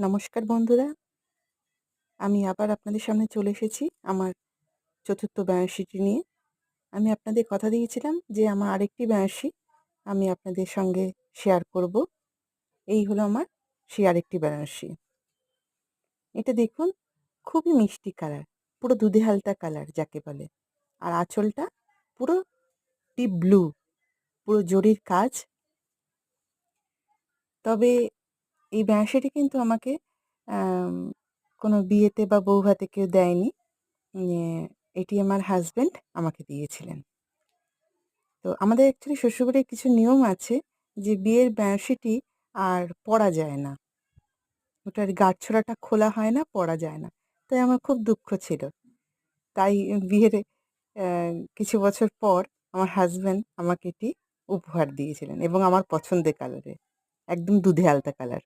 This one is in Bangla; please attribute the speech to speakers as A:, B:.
A: নমস্কার বন্ধুরা, আমি আবার আপনাদের সামনে চলে এসেছি আমার চতুর্থ বেনারসিটি নিয়ে। আমি আপনাদের কথা দিয়েছিলাম যে আমার আরেকটি বেনারসি আমি আপনাদের সঙ্গে শেয়ার করব। এই হলো আমার সেই আরেকটি বেনারসি। এটা দেখুন, খুবই মিষ্টি কালার, পুরো দুধে হালতা কালার যাকে বলে। আর আঁচলটা পুরো ডিপ ব্লু, পুরো জরির কাজ। তবে এই বেনারসিটি কিন্তু আমাকে আম কোনো বিয়েতে বা বউভাতে কেউ দেয়নি। ইয়ে এটি আমার হাসব্যান্ড আমাকে দিয়েছিলেন। তো আমাদের অ্যাকচুয়ালি শ্বশুরবাড়ির কিছু নিয়ম আছে যে বিয়ের বেনারসিটি আর পরা যায় না। ওটার গাঁটছড়াটা খোলা হয় না, পরা যায় না। তাই আমার খুব দুঃখ ছিল। তাই বিয়ের অ্যা কিছু বছর পর আমার হাসব্যান্ড আমাকে এটি উপহার দিয়েছিলেন এবং আমার পছন্দের কালারে। একদম দুধে আলতা কালার।